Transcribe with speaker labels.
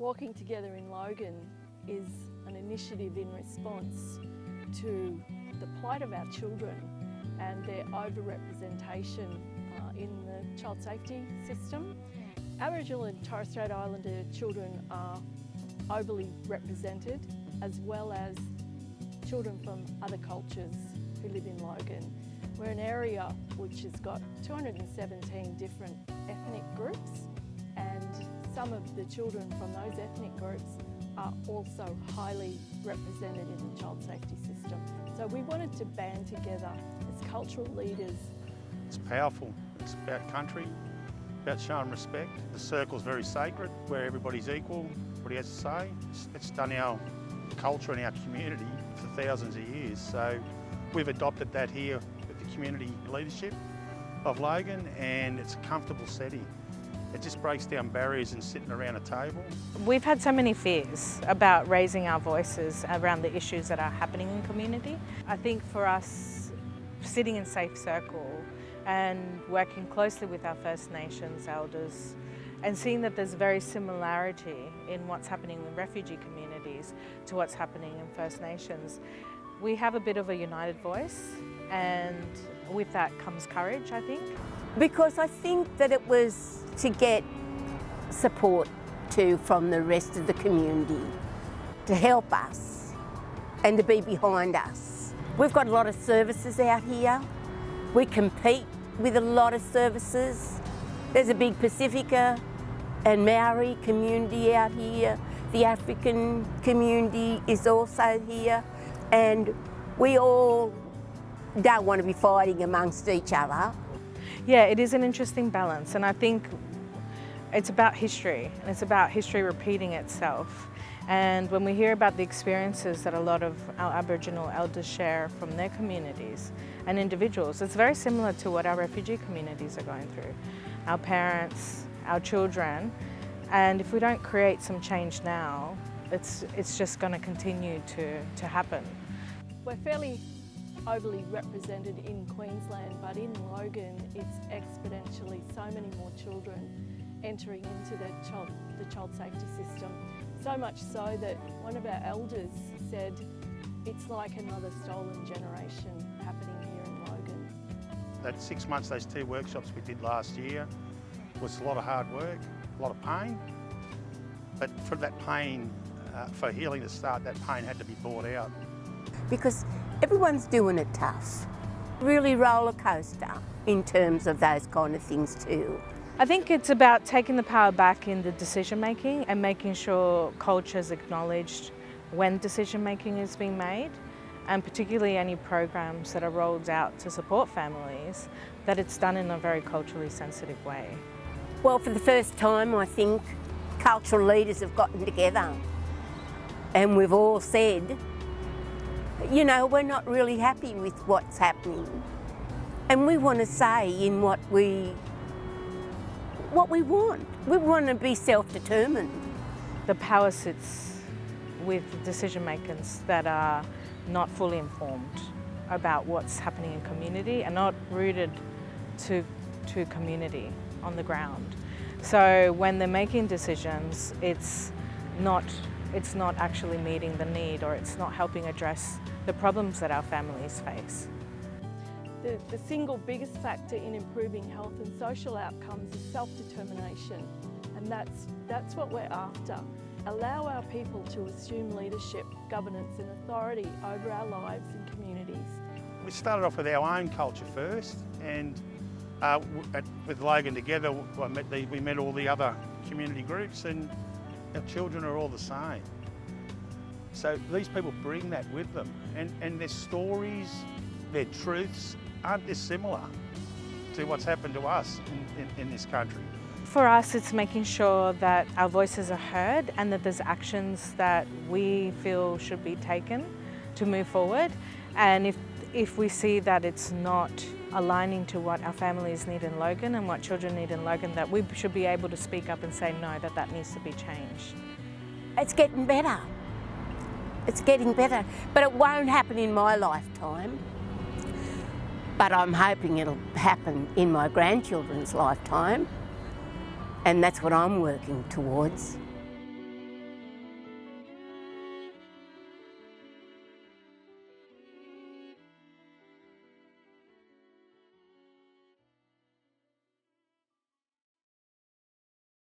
Speaker 1: Walking Together in Logan is an initiative in response to the plight of our children and their overrepresentation in the child safety system. Aboriginal and Torres Strait Islander children are overly represented, as well as children from other cultures who live in Logan. We're an area which has got 217 different ethnic groups, and some of the children from those ethnic groups are also highly represented in the child safety system. So we wanted to band together as cultural leaders.
Speaker 2: It's powerful. It's about country, about showing respect. The circle's very sacred, where everybody's equal, everybody has to say. It's done our culture and our community for thousands of years. So we've adopted that here with the community leadership of Logan, and it's a comfortable setting. It just breaks down barriers and sitting around a table.
Speaker 3: We've had so many fears about raising our voices around the issues that are happening in community. I think for us, sitting in Safe Circle and working closely with our First Nations elders and seeing that there's very similarity in what's happening in refugee communities to what's happening in First Nations, we have a bit of a united voice, and with that comes courage, I think.
Speaker 4: Because I think that it was to get support too from the rest of the community to help us and to be behind us. We've got a lot of services out here. We compete with a lot of services. There's a big Pacifica and Maori community out here. The African community is also here, and we all don't want to be fighting amongst each other.
Speaker 3: Yeah, it is an interesting balance, and I think it's about history, and it's about history repeating itself. And when we hear about the experiences that a lot of our Aboriginal elders share from their communities and individuals, it's very similar to what our refugee communities are going through. Our parents, our children, and if we don't create some change now, it's just going to continue to happen.
Speaker 1: We're fairly overly represented in Queensland, but in Logan it's exponentially so many more children entering into the child safety system. So much so that one of our elders said it's like another stolen generation happening here in Logan.
Speaker 2: That 6 months, those 2 workshops we did last year, was a lot of hard work, a lot of pain. But for that pain, for healing to start, that pain had to be brought out.
Speaker 4: Because everyone's doing it tough. Really roller coaster in terms of those kind of things too.
Speaker 3: I think it's about taking the power back in the decision making and making sure culture is acknowledged when decision making is being made, and particularly any programs that are rolled out to support families, that it's done in a very culturally sensitive way.
Speaker 4: Well, for the first time, I think cultural leaders have gotten together and we've all said, you know, we're not really happy with what's happening, and we want to say in what we want. We want to be self-determined.
Speaker 3: The power sits with decision makers that are not fully informed about what's happening in community and not rooted to community on the ground. So when they're making decisions, it's not actually meeting the need, or it's not helping address the problems that our families face.
Speaker 1: The single biggest factor in improving health and social outcomes is self-determination, and that's what we're after. Allow our people to assume leadership, governance and authority over our lives and communities.
Speaker 2: We started off with our own culture first, and with Logan Together, we met all the other community groups, and our children are all the same. So these people bring that with them, and their stories, their truths aren't dissimilar to what's happened to us in this country.
Speaker 3: For us, it's making sure that our voices are heard and that there's actions that we feel should be taken to move forward. And if we see that it's not aligning to what our families need in Logan and what children need in Logan, that we should be able to speak up and say no, that needs to be changed.
Speaker 4: It's getting better. It's getting better, but it won't happen in my lifetime. But I'm hoping it'll happen in my grandchildren's lifetime, and that's what I'm working towards.